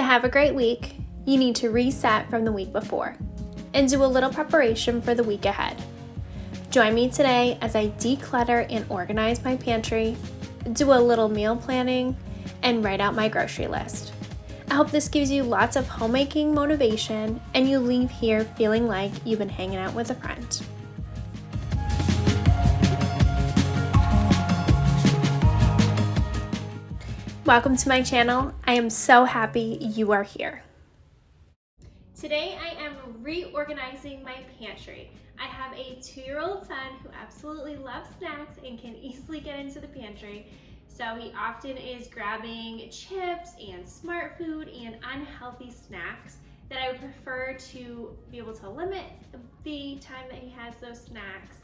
have a great week, you need to reset from the week before and do a little preparation for the week ahead. Join me today as I declutter and organize my pantry, do a little meal planning, and write out my grocery list. I hope this gives you lots of homemaking motivation and you leave here feeling like you've been hanging out with a friend. Welcome to my channel. I am so happy you are here. Today I am reorganizing my pantry. I have a 2-year-old son who absolutely loves snacks and can easily get into the pantry. So he often is grabbing chips and smart food and unhealthy snacks that I would prefer to be able to limit the time that he has those snacks,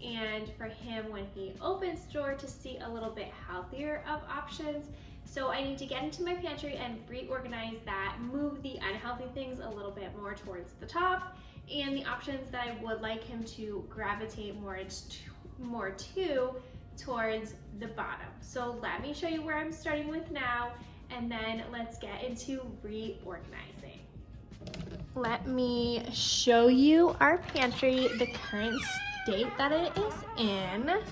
and for him when he opens the door to see a little bit healthier of options. So I need to get into my pantry and reorganize that, move the unhealthy things a little bit more towards the top, and the options that I would like him to gravitate more to towards the bottom. So let me show you where I'm starting with now, and then let's get into reorganizing. Let me show you our pantry, the current state that it is in.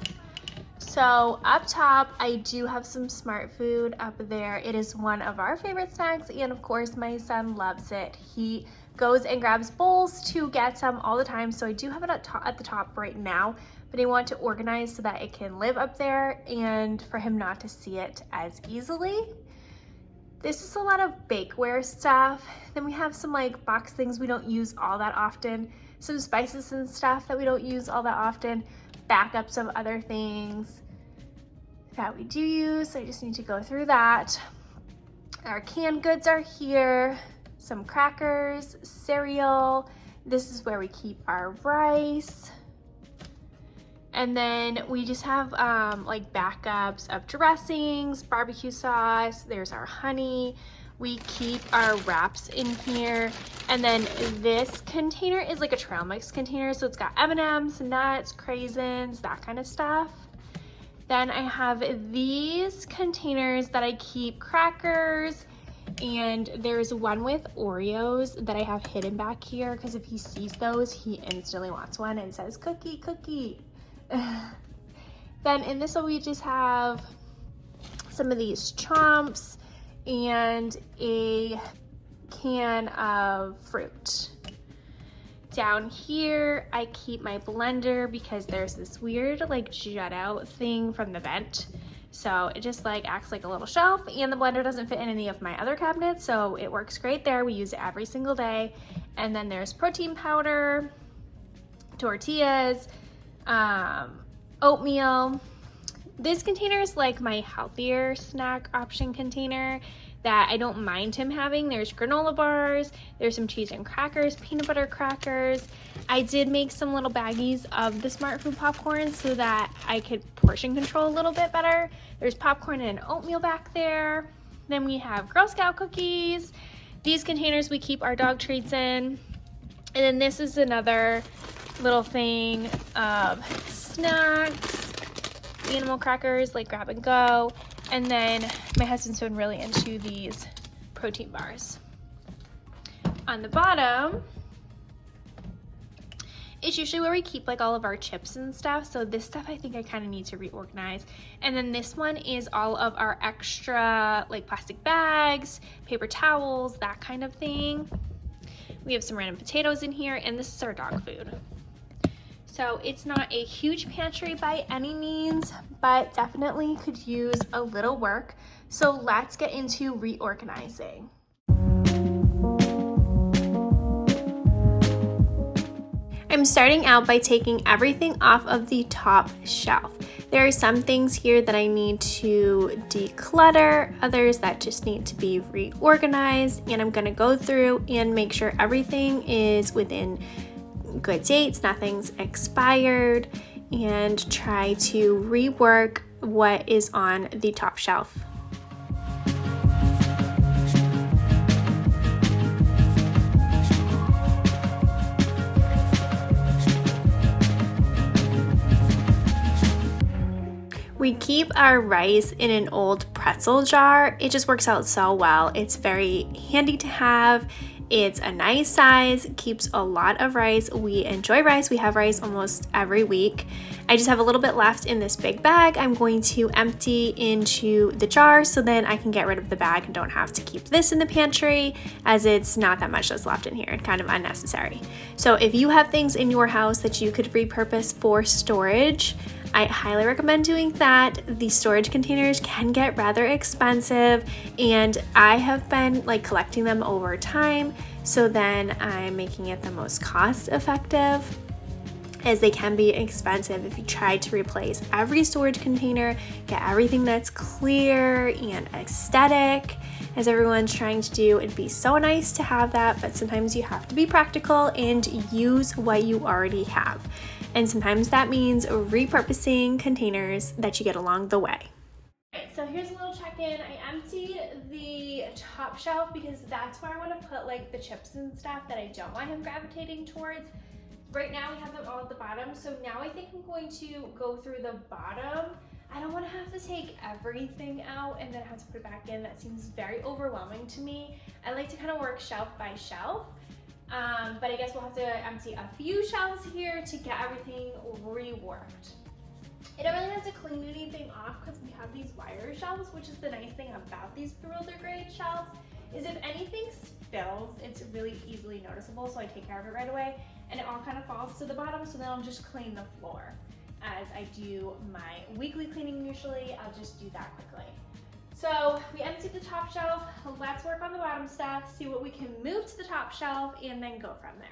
So up top, I do have some smart food up there. It is one of our favorite snacks, and of course my son loves it. He goes and grabs bowls to get some all the time, so I do have it at the top right now, but I want to organize so that it can live up there and for him not to see it as easily. This is a lot of bakeware stuff. Then we have some like box things we don't use all that often, some spices and stuff that we don't use all that often, backups of other things that we do use. I just need to go through that. Our canned goods are here, some crackers, cereal. This is where we keep our rice. And then we just have like backups of dressings, barbecue sauce. There's our honey. We keep our wraps in here. And then this container is like a trail mix container. So it's got M&Ms, nuts, craisins, that kind of stuff. Then I have these containers that I keep crackers, and there's one with Oreos that I have hidden back here because if he sees those, he instantly wants one and says, "Cookie, cookie." Then in this one, we just have some of these chomps and a can of fruit. Down here, I keep my blender because there's this weird like jut out thing from the vent. So it just like acts like a little shelf, and the blender doesn't fit in any of my other cabinets, so it works great there. We use it every single day. And then there's protein powder, tortillas, oatmeal. This container is like my healthier snack option container that I don't mind him having. There's granola bars, there's some cheese and crackers, peanut butter crackers. I did make some little baggies of the Smart Food popcorn so that I could portion control a little bit better. There's popcorn and oatmeal back there. Then we have Girl Scout cookies. These containers we keep our dog treats in. And then this is another little thing of snacks, animal crackers, like grab and go. And then my husband's been really into these protein bars. On the bottom is usually where we keep like all of our chips and stuff. So this stuff I think I kind of need to reorganize. And then this one is all of our extra like plastic bags, paper towels, that kind of thing. We have some random potatoes in here, and this is our dog food. So it's not a huge pantry by any means, but definitely could use a little work. So let's get into reorganizing. I'm starting out by taking everything off of the top shelf. There are some things here that I need to declutter, others that just need to be reorganized, and I'm gonna go through and make sure everything is within good dates, nothing's expired, and try to rework what is on the top shelf. We keep our rice in an old pretzel jar. It just works out so well. It's very handy to have. It's a nice size, keeps a lot of rice. We enjoy rice. We have rice almost every week. I just have a little bit left in this big bag. I'm going to empty into the jar so then I can get rid of the bag and don't have to keep this in the pantry, as it's not that much that's left in here. It's kind of unnecessary. So if you have things in your house that you could repurpose for storage, I highly recommend doing that. The storage containers can get rather expensive, and I have been like collecting them over time, so then I'm making it the most cost effective, as they can be expensive if you try to replace every storage container, get everything that's clear and aesthetic, as everyone's trying to do. It'd be so nice to have that, but sometimes you have to be practical and use what you already have. And sometimes that means repurposing containers that you get along the way. Alright, so here's a little check-in. I emptied the top shelf because that's where I want to put like the chips and stuff that I don't want him gravitating towards. Right now we have them all at the bottom, so now I think I'm going to go through the bottom. I don't want to have to take everything out and then have to put it back in. That seems very overwhelming to me. I like to kind of work shelf by shelf. But I guess we'll have to empty a few shelves here to get everything reworked. I don't really have to clean anything off because we have these wire shelves, which is the nice thing about these Bewilder grade shelves, is if anything spills, it's really easily noticeable, so I take care of it right away, and it all kind of falls to the bottom, so then I'll just clean the floor. As I do my weekly cleaning usually, I'll just do that quickly. So we emptied the top shelf. Let's work on the bottom stuff, see what we can move to the top shelf, and then go from there.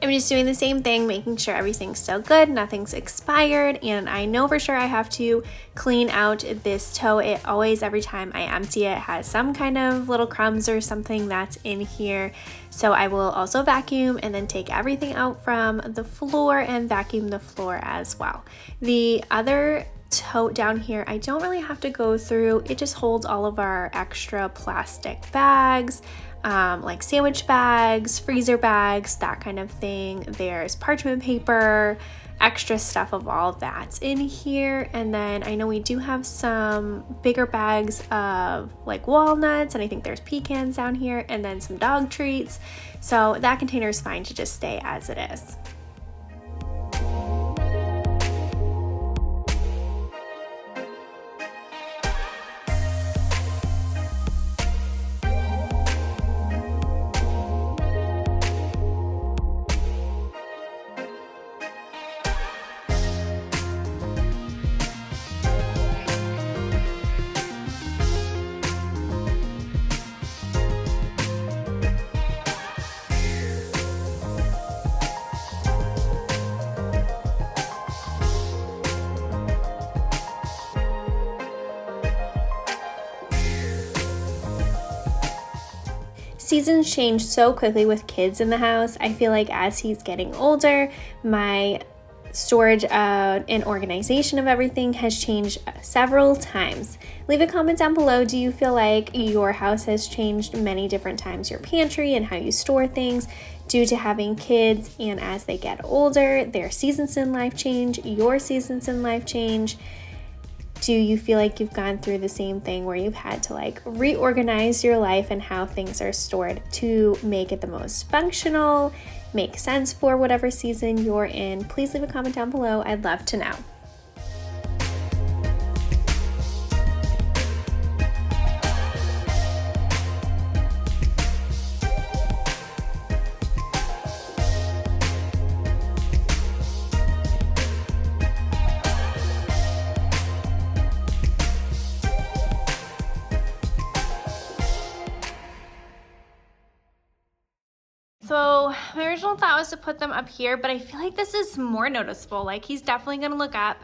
I'm just doing the same thing, making sure everything's still good, nothing's expired, and I know for sure I have to clean out this toe. It always, every time I empty it, has some kind of little crumbs or something that's in here. So I will also vacuum and then take everything out from the floor and vacuum the floor as well. The other tote down here, I don't really have to go through. It just holds all of our extra plastic bags, like sandwich bags, freezer bags, that kind of thing. There's parchment paper, extra stuff of all that's in here. And then I know we do have some bigger bags of like walnuts, and I think there's pecans down here, and then some dog treats. So that container is fine to just stay as it is. Seasons change so quickly with kids in the house. I feel like as he's getting older, my storage and organization of everything has changed several times. Leave a comment down below. Do you feel like your house has changed many different times, your pantry and how you store things due to having kids, and as they get older, their seasons in life change, your seasons in life change? Do you feel like you've gone through the same thing where you've had to like reorganize your life and how things are stored to make it the most functional, make sense for whatever season you're in? Please leave a comment down below. I'd love to know. So my original thought was to put them up here, but I feel like this is more noticeable. Like he's definitely gonna look up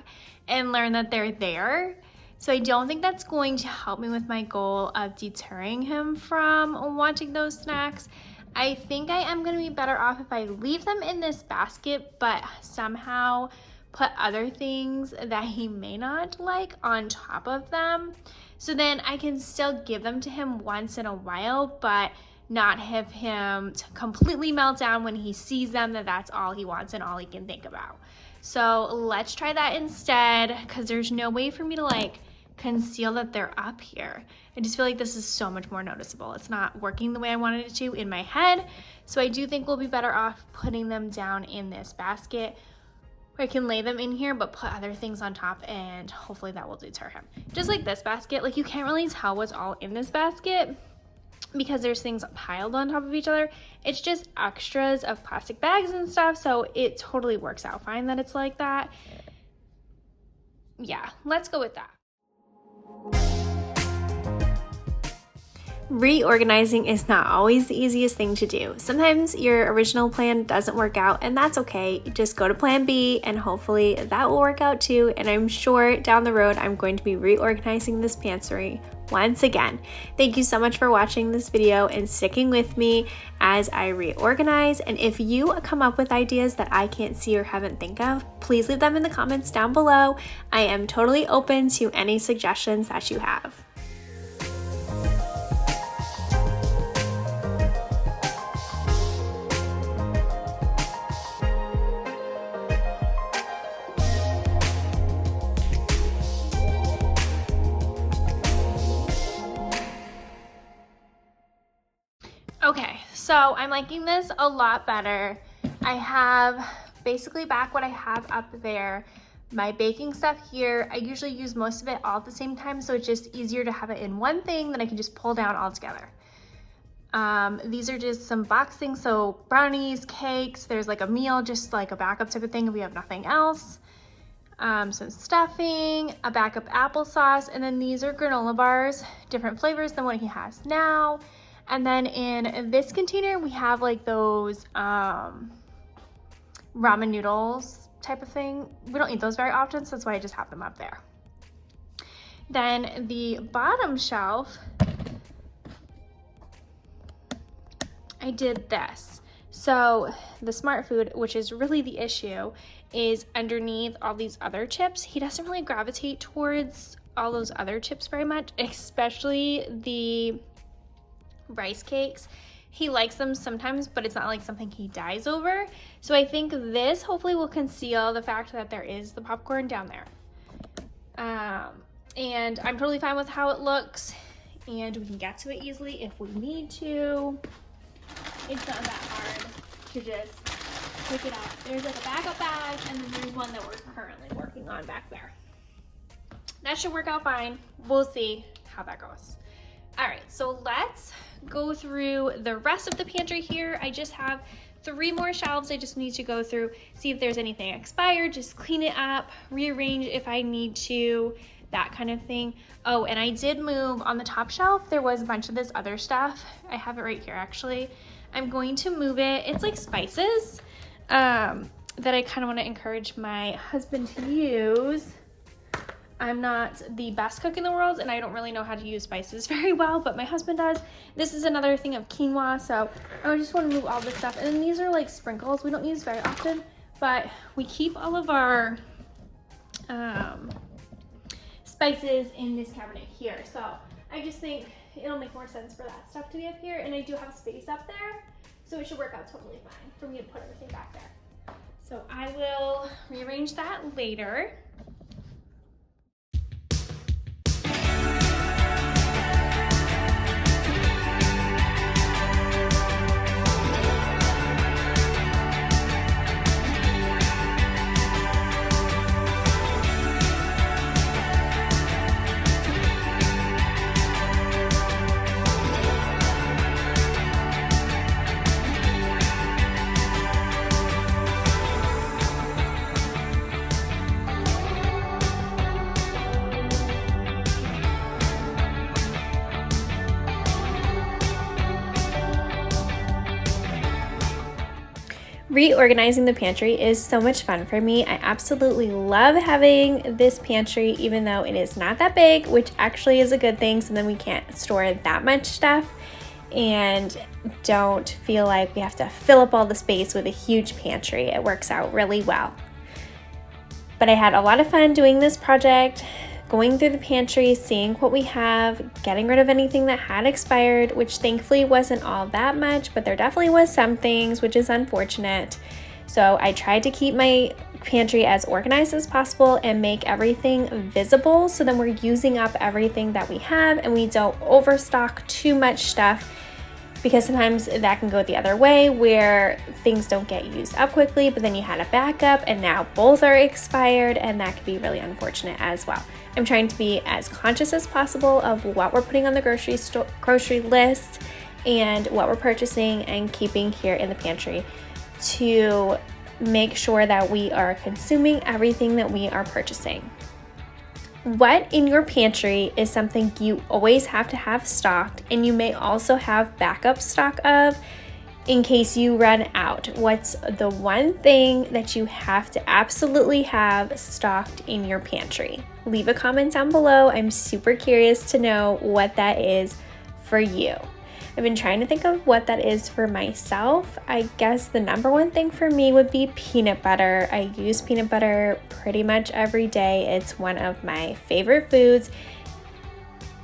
and learn that they're there. So I don't think that's going to help me with my goal of deterring him from wanting those snacks. I think I am gonna be better off if I leave them in this basket, but somehow put other things that he may not like on top of them. So then I can still give them to him once in a while, but not have him completely melt down when he sees them that that's all he wants and all he can think about. So let's try that instead, because there's no way for me to like conceal that they're up here. I just feel like this is so much more noticeable. It's not working the way I wanted it to in my head. So I do think we'll be better off putting them down in this basket where I can lay them in here but put other things on top, and hopefully that will deter him. Just like this basket, like you can't really tell what's all in this basket because there's things piled on top of each other. It's just extras of plastic bags and stuff, so it totally works out fine that it's like that. Yeah, let's go with that. Reorganizing is not always the easiest thing to do. Sometimes your original plan doesn't work out, and that's okay. Just go to plan B and hopefully that will work out too. And I'm sure down the road I'm going to be reorganizing this pantry once again. Thank you so much for watching this video and sticking with me as I reorganize. And if you come up with ideas that I can't see or haven't think of, please leave them in the comments down below. I am totally open to any suggestions that you have. Okay, so I'm liking this a lot better. I have basically back what I have up there, my baking stuff here. I usually use most of it all at the same time, so it's just easier to have it in one thing that I can just pull down all together. These are just some box things, so brownies, cakes, there's like a meal, just like a backup type of thing if we have nothing else. Some stuffing, a backup applesauce, and then these are granola bars, different flavors than what he has now. And then in this container, we have like those ramen noodles type of thing. We don't eat those very often, so that's why I just have them up there. Then the bottom shelf, I did this. So the Smart Food, which is really the issue, is underneath all these other chips. He doesn't really gravitate towards all those other chips very much, especially the rice cakes. He likes them sometimes, but it's not like something he dies over. So I think this hopefully will conceal the fact that there is the popcorn down there. And I'm totally fine with how it looks, and we can get to it easily if we need to. It's not that hard to just pick it up. There's like a backup bag, and then there's one that we're currently working on back there. That should work out fine. We'll see how that goes. All right, so let's go through the rest of the pantry here. I just have 3 more shelves I just need to go through, see if there's anything expired, just clean it up, rearrange if I need to, that kind of thing. Oh, and I did move on the top shelf. There was a bunch of this other stuff. I have it right here actually. I'm going to move it. It's like spices that I kind of want to encourage my husband to use. I'm not the best cook in the world, and I don't really know how to use spices very well, but my husband does. This is another thing of quinoa, so I just want to move all this stuff. And then these are like sprinkles. We don't use very often, but we keep all of our spices in this cabinet here. So I just think it'll make more sense for that stuff to be up here, and I do have space up there, so it should work out totally fine for me to put everything back there. So I will rearrange that later. Reorganizing the pantry is so much fun for me. I absolutely love having this pantry, even though it is not that big, which actually is a good thing, so then we can't store that much stuff and don't feel like we have to fill up all the space with a huge pantry. It works out really well. But I had a lot of fun doing this project, going through the pantry, seeing what we have, getting rid of anything that had expired, which thankfully wasn't all that much, but there definitely was some things, which is unfortunate. So I tried to keep my pantry as organized as possible and make everything visible so then we're using up everything that we have and we don't overstock too much stuff, because sometimes that can go the other way where things don't get used up quickly, but then you had a backup and now both are expired, and that could be really unfortunate as well. I'm trying to be as conscious as possible of what we're putting on the grocery list and what we're purchasing and keeping here in the pantry to make sure that we are consuming everything that we are purchasing. What in your pantry is something you always have to have stocked and you may also have backup stock of in case you run out? What's the one thing that you have to absolutely have stocked in your pantry? Leave a comment down below. I'm super curious to know what that is for you. I've been trying to think of what that is for myself. I guess the number one thing for me would be peanut butter. I use peanut butter pretty much every day. It's one of my favorite foods,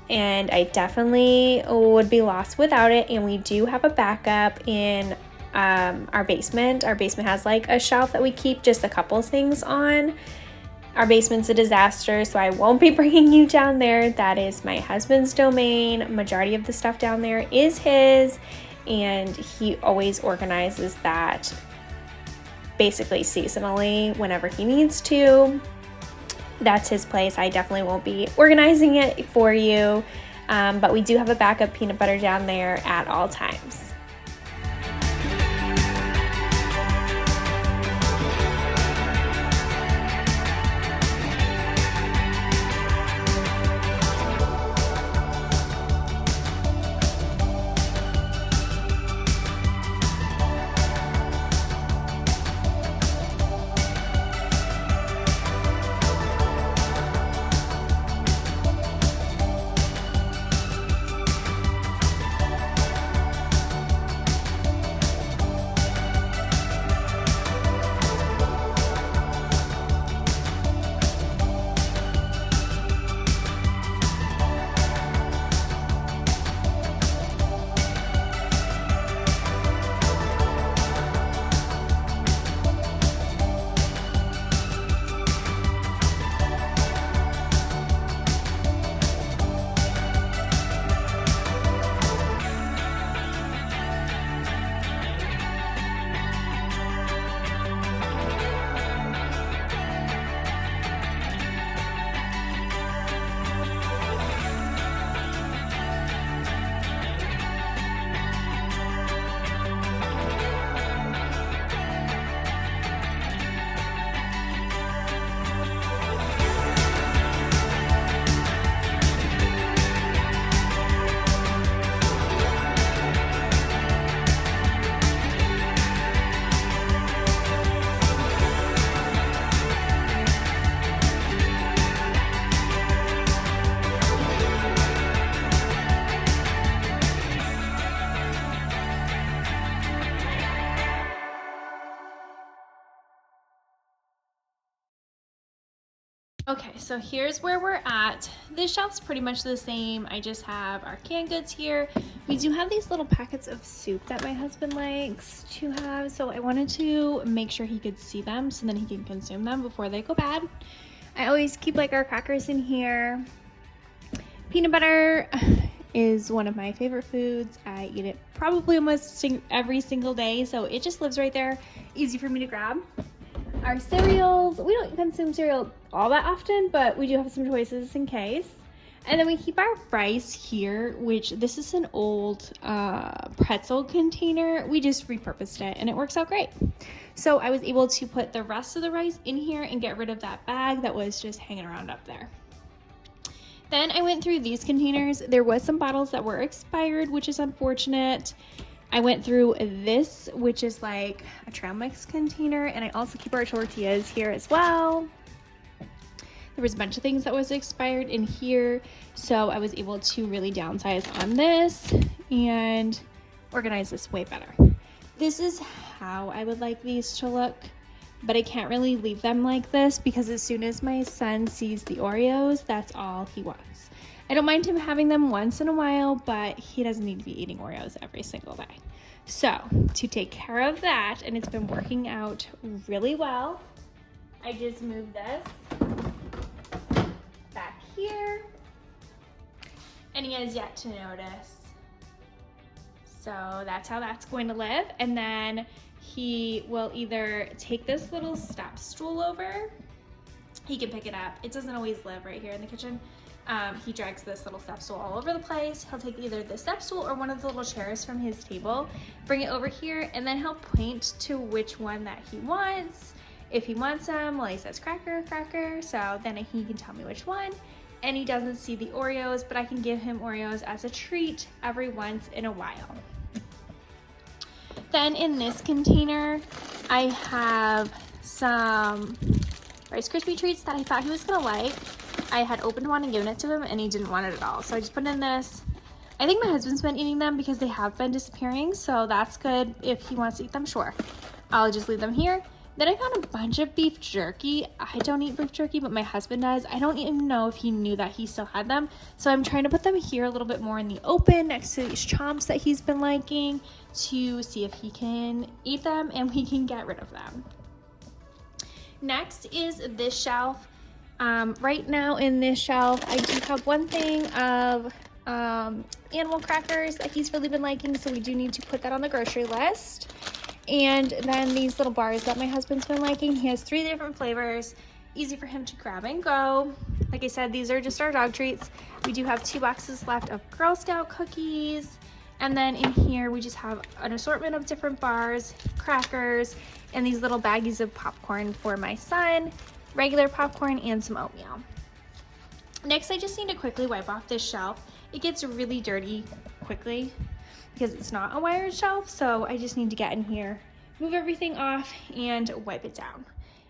and I definitely would be lost without it. And we do have a backup in our basement. Our basement has like a shelf that we keep just a couple things on. Our basement's a disaster, so I won't be bringing you down there. That is my husband's domain. Majority of the stuff down there is his, and he always organizes that basically seasonally whenever he needs to. That's his place. I definitely won't be organizing it for you, but we do have a backup peanut butter down there at all times. Okay, so here's where we're at. This shelf's pretty much the same. I just have our canned goods here. We do have these little packets of soup that my husband likes to have, so I wanted to make sure he could see them so then he can consume them before they go bad. I always keep like our crackers in here. Peanut butter is one of my favorite foods. I eat it probably almost every single day, so it just lives right there, easy for me to grab. Our cereals, we don't consume cereal all that often, but we do have some choices in case. And then we keep our rice here, which this is an old pretzel container. We just repurposed it and it works out great. So I was able to put the rest of the rice in here and get rid of that bag that was just hanging around up there. Then I went through these containers. There was some bottles that were expired, which is unfortunate. I went through this, which is like a trail mix container, and I also keep our tortillas here as well. There was a bunch of things that was expired in here, so I was able to really downsize on this and organize this way better. This is how I would like these to look. but I can't really leave them like this because as soon as my son sees the Oreos, that's all he wants. I don't mind him having them once in a while, but he doesn't need to be eating Oreos every single day. So to take care of that, and it's been working out really well, I just moved this back here, and he has yet to notice. So that's how that's going to live. And then he will either take this little step stool over, he can pick it up. It doesn't always live right here in the kitchen. He drags this little step stool all over the place. He'll take either the step stool or one of the little chairs from his table, bring it over here, and then he'll point to which one that he wants. If he wants them, well, he says cracker, cracker, so then he can tell me which one. And he doesn't see the Oreos, but I can give him Oreos as a treat every once in a while. Then in this container, I have some Rice Krispie treats that I thought he was gonna like. I had opened one and given it to him and he didn't want it at all. So I just put it in this. I think my husband's been eating them because they have been disappearing. So that's good. If he wants to eat them, sure. I'll just leave them here. Then I found a bunch of beef jerky. I don't eat beef jerky, but my husband does. I don't even know if he knew that he still had them. So I'm trying to put them here a little bit more in the open next to these chomps that he's been liking to see if he can eat them and we can get rid of them. Next is this shelf. Right now in this shelf, I do have one thing of animal crackers that he's really been liking. So we do need to put that on the grocery list. And then these little bars that my husband's been liking. He has 3 different flavors, easy for him to grab and go. Like I said, these are just our dog treats. We do have 2 boxes left of Girl Scout cookies. And then in here, we just have an assortment of different bars, crackers, and these little baggies of popcorn for my son, regular popcorn, and some oatmeal. Next, I just need to quickly wipe off this shelf. It gets really dirty quickly because it's not a wired shelf, so I just need to get in here, move everything off, and wipe it down.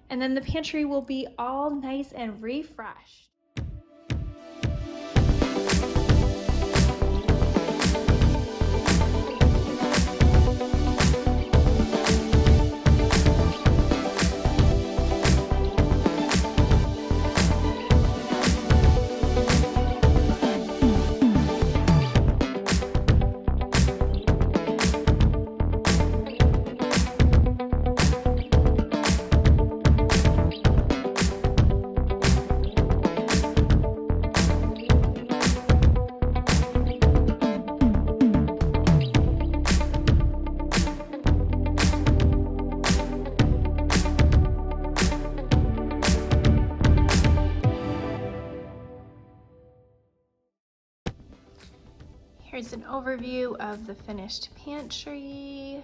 And then the pantry will be all nice and refreshed. Here's an overview of the finished pantry.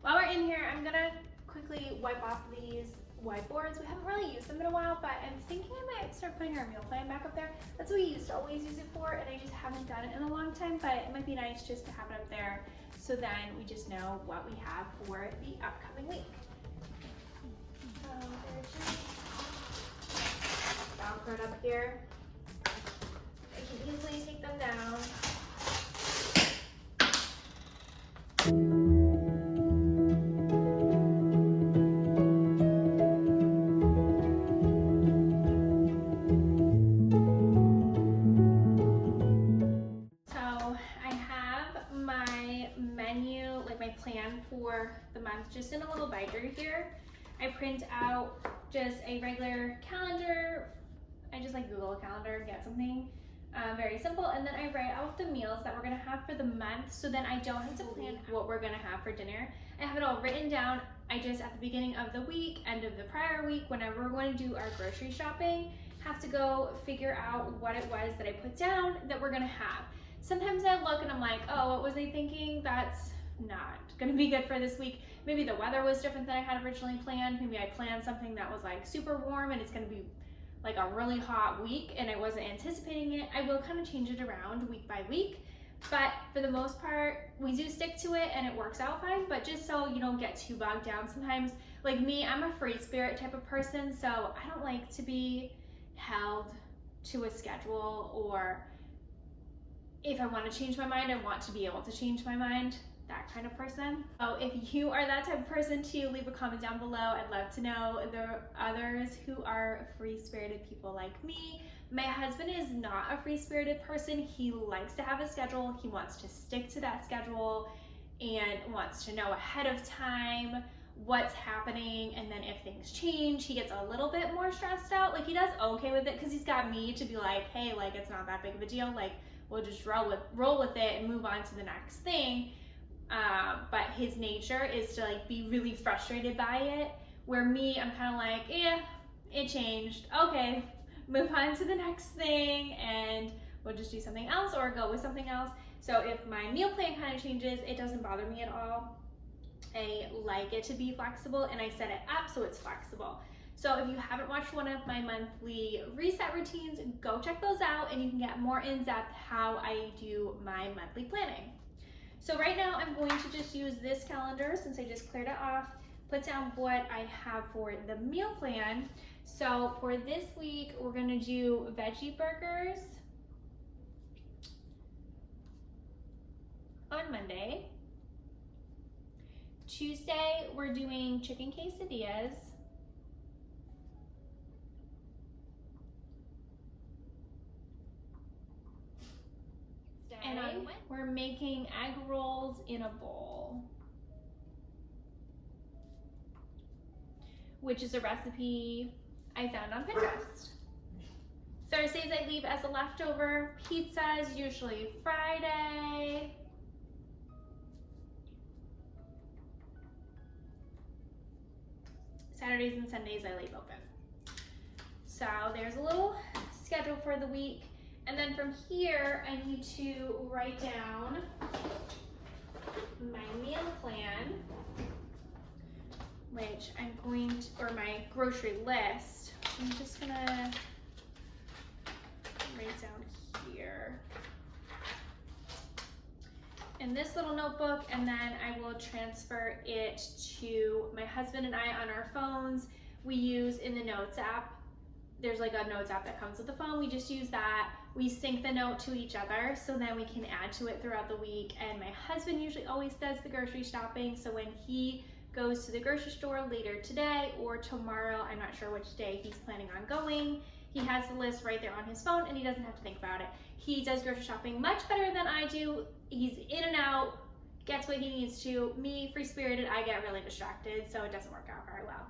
While we're in here, I'm gonna quickly wipe off these whiteboards. We haven't really used them in a while, but I'm thinking I might start putting our meal plan back up there. That's what we used to always use it for, and I just haven't done it in a long time, but it might be nice just to have it up there so then we just know what we have for the upcoming week. So there's just Velcroed up here. I can easily take them down. Plan for the month just in a little binder here. I print out just a regular calendar. I just like Google a calendar, get something very simple, and then I write out the meals that we're gonna have for the month so then I don't have to plan what we're gonna have for dinner. I have it all written down. I just at the beginning of the week, end of the prior week, whenever we're going to do our grocery shopping, have to go figure out what it was that I put down that we're gonna have. Sometimes I look and I'm like, oh, what was I thinking? That's not gonna be good for this week. Maybe the weather was different than I had originally planned. Maybe I planned something that was like super warm and it's gonna be like a really hot week and I wasn't anticipating it. I will kind of change it around week by week. But for the most part, we do stick to it and it works out fine, but just so you don't get too bogged down sometimes. Like me, I'm a free spirit type of person, so I don't like to be held to a schedule, or if I want to change my mind, I want to be able to change my mind, that kind of person. So if you are that type of person too, leave a comment down below. I'd love to know the others who are free-spirited people like me. My husband is not a free-spirited person. He likes to have a schedule. He wants to stick to that schedule and wants to know ahead of time what's happening, and then if things change, he gets a little bit more stressed out. Like, he does okay with it because he's got me to be like, hey, like, it's not that big of a deal. Like, we'll just roll with it and move on to the next thing. But his nature is to like be really frustrated by it, where me, I'm kind of like, yeah, it changed. Okay, move on to the next thing and we'll just do something else or go with something else. So if my meal plan kind of changes, it doesn't bother me at all. I like it to be flexible and I set it up so it's flexible. So if you haven't watched one of my monthly reset routines, go check those out and you can get more in depth how I do my monthly planning. So right now I'm going to just use this calendar since I just cleared it off, put down what I have for the meal plan. So for this week, we're gonna do veggie burgers on Monday. Tuesday, we're doing chicken quesadillas. And we're making egg rolls in a bowl, which is a recipe I found on Pinterest. Thursdays I leave as a leftover. Pizzas, usually Friday. Saturdays and Sundays I leave open. So there's a little schedule for the week. And then from here, I need to write down my meal plan, which I'm going to, or my grocery list. I'm just gonna write down here in this little notebook, and then I will transfer it to my husband and I on our phones. We use in the Notes app. There's like a Notes app that comes with the phone. We just use that. We sync the note to each other so then we can add to it throughout the week. And my husband usually always does the grocery shopping. So when he goes to the grocery store later today or tomorrow, I'm not sure which day he's planning on going, he has the list right there on his phone and he doesn't have to think about it. He does grocery shopping much better than I do. He's in and out, gets what he needs to. Me, free-spirited, I get really distracted, so it doesn't work out very well.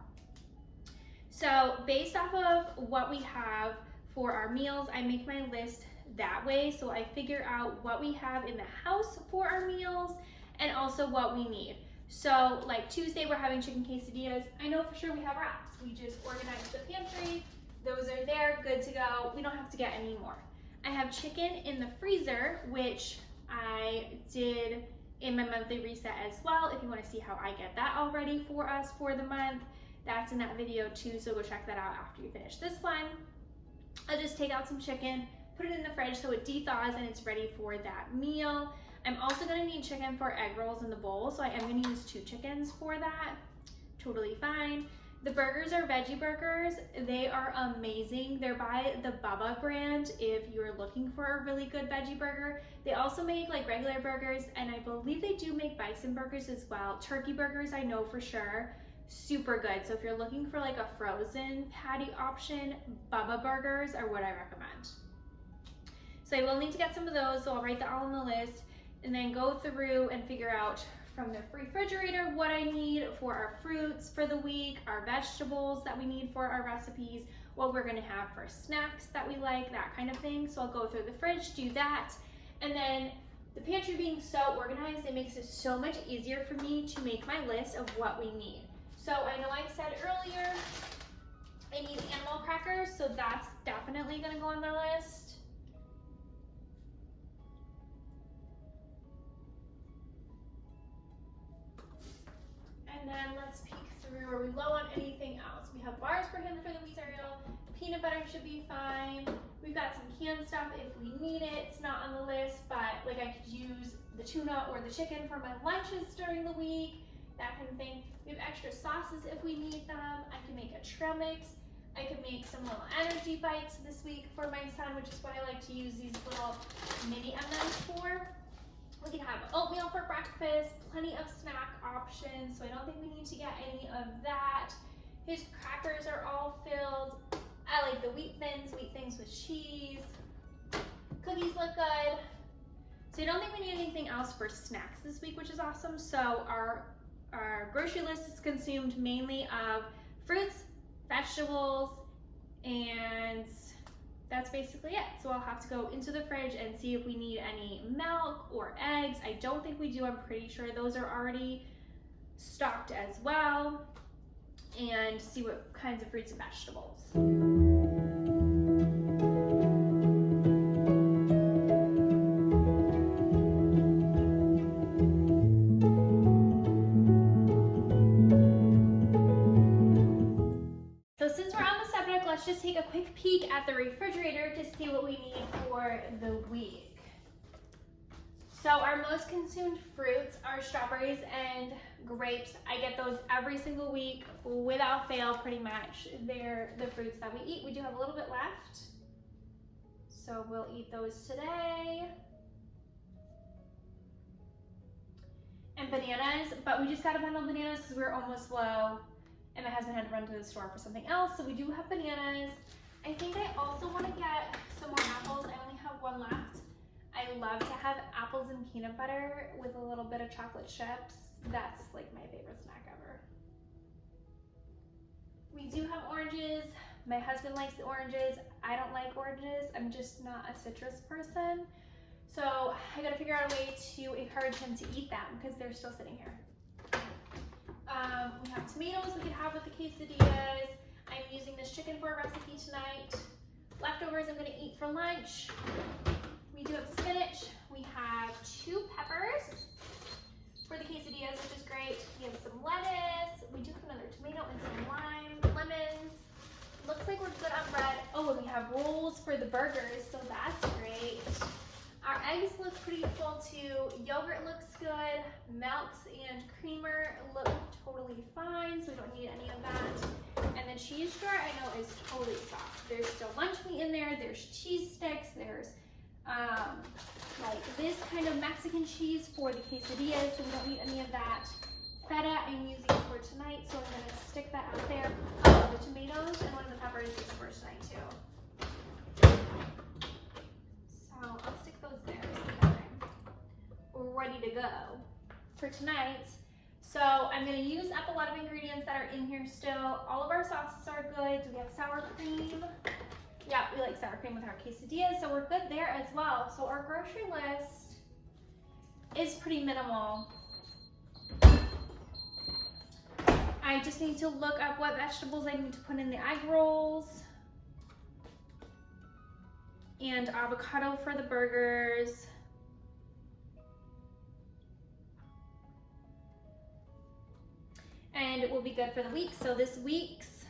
So based off of what we have for our meals, I make my list that way. So I figure out what we have in the house for our meals and also what we need. So like Tuesday, we're having chicken quesadillas. I know for sure we have wraps. We just organize the pantry. Those are there, good to go. We don't have to get any more. I have chicken in the freezer, which I did in my monthly reset as well. If you want to see how I get that all ready for us for the month, that's in that video too, so go check that out after you finish this one. I'll just take out some chicken, put it in the fridge so it de-thaws and it's ready for that meal. I'm also gonna need chicken for egg rolls in the bowl, so I am gonna use 2 chickens for that. Totally fine. The burgers are veggie burgers. They are amazing. They're by the Bubba brand if you're looking for a really good veggie burger. They also make like regular burgers, and I believe they do make bison burgers as well. Turkey burgers, I know for sure. Super good. So if you're looking for like a frozen patty option, Bubba burgers are what I recommend. So I will need to get some of those, so I'll write that all on the list and then go through and figure out from the refrigerator what I need for our fruits for the week, our vegetables that we need for our recipes, what we're gonna have for snacks that we like, that kind of thing. So I'll go through the fridge, do that, and then the pantry being so organized, it makes it so much easier for me to make my list of what we need. So I know I said earlier I need animal crackers, so that's definitely gonna go on the list. low on anything else. We have bars for him for the wheat cereal. Peanut butter should be fine. We've got some canned stuff if we need it. It's not on the list, but like I could use the tuna or the chicken for my lunches during the week, that kind of thing. We have extra sauces if we need them. I can make a trail mix. I could make some little energy bites this week for my son, which is what I like to use these little mini M&Ms for. We can have oatmeal for breakfast, plenty of snack options, so I don't think we need to get any of that. His crackers are all filled. I like the wheat thins with cheese. Cookies look good. So I don't think we need anything else for snacks this week, which is awesome. So our grocery list is consumed mainly of fruits, vegetables, and that's basically it. So I'll have to go into the fridge and see if we need any milk or eggs. I don't think we do. I'm pretty sure those are already stocked as well, and see what kinds of fruits and vegetables. Let's just take a quick peek at the refrigerator to see what we need for the week. So our most consumed fruits are strawberries and grapes. I get those every single week without fail, pretty much. They're the fruits that we eat. We do have a little bit left, so we'll eat those today. And bananas, but we just got a bundle of bananas because we were almost low. And my husband had to run to the store for something else, so we do have bananas. I think I also want to get some more apples. I only have one left. I love to have apples and peanut butter with a little bit of chocolate chips. That's like my favorite snack ever. We do have oranges. My husband likes the oranges. I don't like oranges. I'm just not a citrus person. So I gotta figure out a way to encourage him to eat them because they're still sitting here. We have tomatoes we could have with the quesadillas. I'm using this chicken for a recipe tonight. Leftovers I'm going to eat for lunch. We do have spinach. We have 2 peppers for the quesadillas, which is great. We have some lettuce. We do have another tomato and some lime, lemons. Looks like we're good on bread. Oh, and we have rolls for the burgers, so that's great. Our eggs look pretty full too. Yogurt looks good. Milks and creamer look totally fine, so we don't need any of that. And the cheese jar I know is totally stocked. There's still lunch meat in there. There's cheese sticks. There's like this kind of Mexican cheese for the quesadillas, so we don't need any of that. Feta I'm using for tonight, so I'm gonna stick that out there. The tomatoes and one of the peppers is for tonight too. So I'll stick those there so that I'm ready to go for tonight. So I'm going to use up a lot of ingredients that are in here still. All of our sauces are good. Do we have sour cream? Yeah, we like sour cream with our quesadillas, so we're good there as well. So our grocery list is pretty minimal. I just need to look up what vegetables I need to put in the egg rolls. And avocado for the burgers. And it will be good for the week. So this week's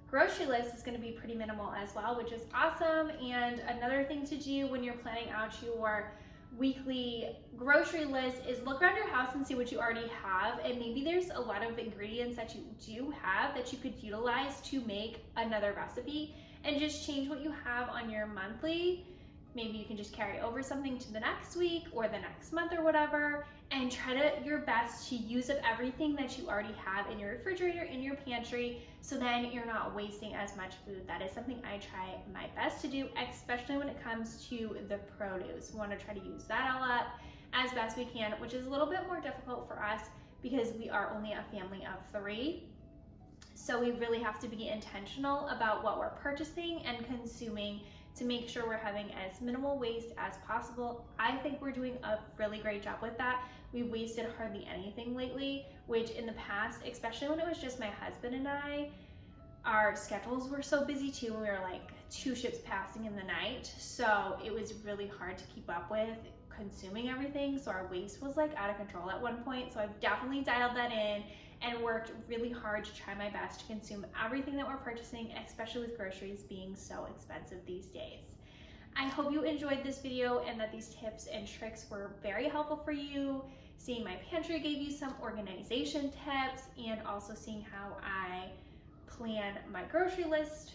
grocery list is going to be pretty minimal as well, which is awesome. And another thing to do when you're planning out your weekly grocery list is look around your house and see what you already have, and maybe there's a lot of ingredients that you do have that you could utilize to make another recipe, and just change what you have on your monthly. Maybe you can just carry over something to the next week or the next month or whatever, and try your best to use up everything that you already have in your refrigerator, in your pantry, so then you're not wasting as much food. That is something I try my best to do, especially when it comes to the produce. We want to try to use that all up as best we can, which is a little bit more difficult for us because we are only a family of 3. So we really have to be intentional about what we're purchasing and consuming to make sure we're having as minimal waste as possible. I think we're doing a really great job with that. We wasted hardly anything lately, which in the past, especially when it was just my husband and I, our schedules were so busy too. We were like 2 ships passing in the night, so it was really hard to keep up with. consuming everything, so our waste was like out of control at one point. So I've definitely dialed that in and worked really hard to try my best to consume everything that we're purchasing, especially with groceries being so expensive these days. I hope you enjoyed this video and that these tips and tricks were very helpful for you. Seeing my pantry gave you some organization tips, and also seeing how I plan my grocery list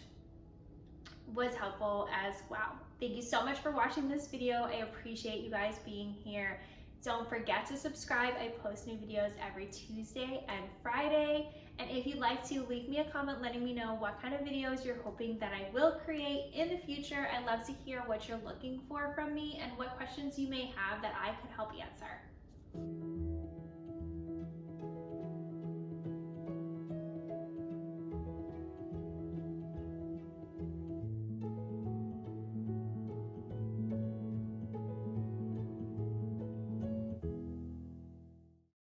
was helpful as well. Thank you so much for watching this video. I appreciate you guys being here. Don't forget to subscribe. I post new videos every Tuesday and Friday. And if you'd like to, leave me a comment letting me know what kind of videos you're hoping that I will create in the future. I'd love to hear what you're looking for from me and what questions you may have that I could help answer.